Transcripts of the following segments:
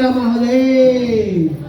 हर महादेव.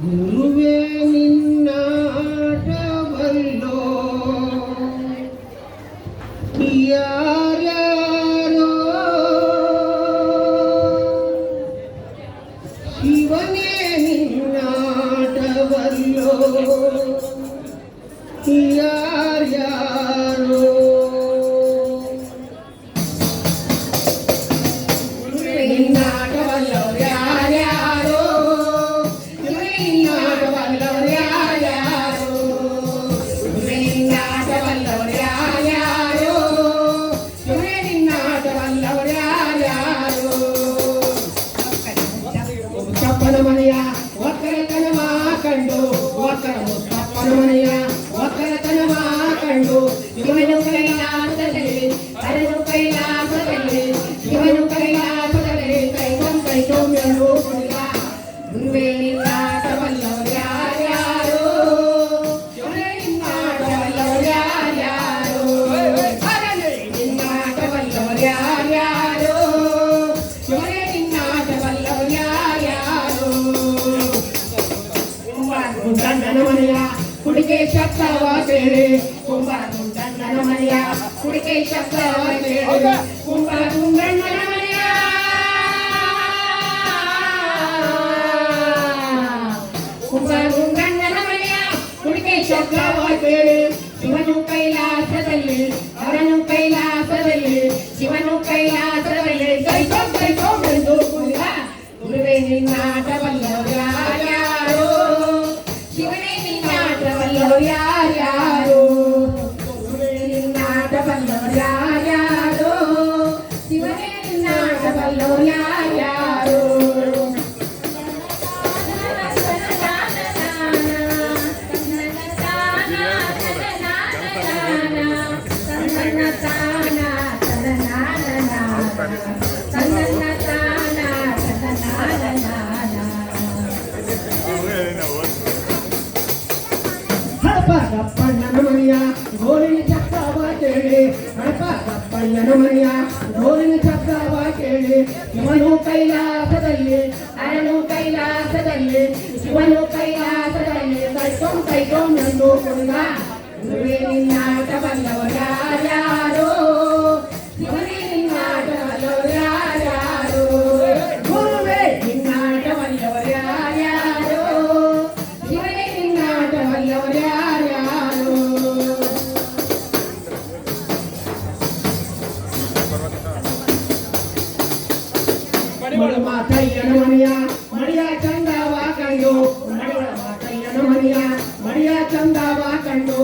ಗುರುವೇ ನಿನ್ನ ಆಟವಲ್ಲೋ ಯಾರ್ಯಾರೋ ಶಿವನೇ ನಿನ್ನ ಆಟವಲ್ಲೋ ಯಾರ್ಯಾರೋ ನಿನ್ನ ಆಟವಲ್ಲೋ ಯಾರ್ಯಾರೋ ಮನೆಯ ಒಕ್ಕಲತನವ ಕಂಡು ಒಕ್ಕರ ಮನೆಯ ಒಕ್ಕಲತನವ ಕಂಡು ಶಿವನು ಕೈಲಾಸದಲ್ಲಿ ಹರನು ಕೈಲಾಸದಲ್ಲಿ ಶಿವನು ಕೈಲಾಸದಲ್ಲಿ ಕೈತೊಂ ಎಂದು ಕುಡಿದ ಗುರುವೇ ನಿನ್ನಾಟವಲ್ಲವರು ಯಾರ್ಯಾರೋ ಶಿವನೇ ನಿನ್ನಾಟವಲ್ಲವರು ಯಾರ್ಯಾರೋ ನಿನ್ನಾಟವಲ್ಲವರು ಯಾರ್ಯಾರೋ ಶಿವನೇ ನಿನ್ನಾಟವಲ್ಲವರು ಯಾರ್ಯಾರೋ ಗುಂಡಣ್ಣನ ಮನೆಯ ಕುಡಿಕೆ ಶಬ್ದವ ಕೇಳಿ ಗುಂಡಣ್ಣನ ಮನೆಯ ಕುಡಿಕೆ ಶಬ್ದವ ಕೇಳಿ ಗುಂಡಣ್ಣನ ಮನೆಯ ಗುಂಡಣ್ಣನ ಮನೆಯ ಕುಡಿಕೆ ಶಬ್ದವ ಕೇಳಿ ಶಿವನು ಕೈಲಾಸದಲ್ಲಿ ಹರನು ಕೈಲಾಸದಲ್ಲಿ ಶಿವನು ಕೈಲಾಸದಲ್ಲಿ ಕೈತೊಂ ಎಂದು ಕುಡಿದ ಗುರುವೇ ನಿನ್ನಾಟವಲ್ಲವರು ಯಾರ್ಯಾರೋ ಶಿವನೇ ನಿನ್ನಾಟವಲ್ಲವರು ಯಾರ್ಯಾರೋ ಗುರುವೇ ನಿನ್ನಾಟವಲ್ಲವರು ಯಾರ್ಯಾರೋ ಶಿವನೇ ನಿನ್ನಾಟವಲ್ಲವರು ಯಾರ್ಯಾರೋ ಹಡಪಣ್ಣನ ಮನೆಯ ಗೋಲಿನ ಶಬ್ದವ ಕೇಳಿ ಹಡಪಣ್ಣನ ಮನೆಯ ಗೋಲಿನ ಶಬ್ದವ ಕೇಳಿ ಶಿವನು ಕೈಲಾಸದಲ್ಲಿ ಹರನು ಕೈಲಾಸದಲ್ಲಿ ಶಿವನು ಕೈಲಾಸದಲ್ಲಿ ಕೈತೊಂ ಎಂದು ಕುಡಿದ ಗುರುವೇ ನಿನ್ನಾಟವಲ್ಲವರು ಯಾರ್ಯಾರೋ ಶಿವನೇ ನಿನ್ನಾಟವಲ್ಲವರು ಯಾರ್ಯಾರೋ ಗುರುವೇ ನಿನ್ನಾಟವಲ್ಲವರು ಯಾರ್ಯಾರೋ ಶಿವನೇ ನಿನ್ನಾಟವಲ್ಲವರು ಯಾರ್ಯಾರೋ ಮಾತಯ್ಯನ ಮನೆಯ ಮಡಿಯ ಚಂದವ ಕಂಡು ಮಾತಯ್ಯನ ಮನೆಯ ಮಡಿಯ ಚಂದವ ಕಂಡು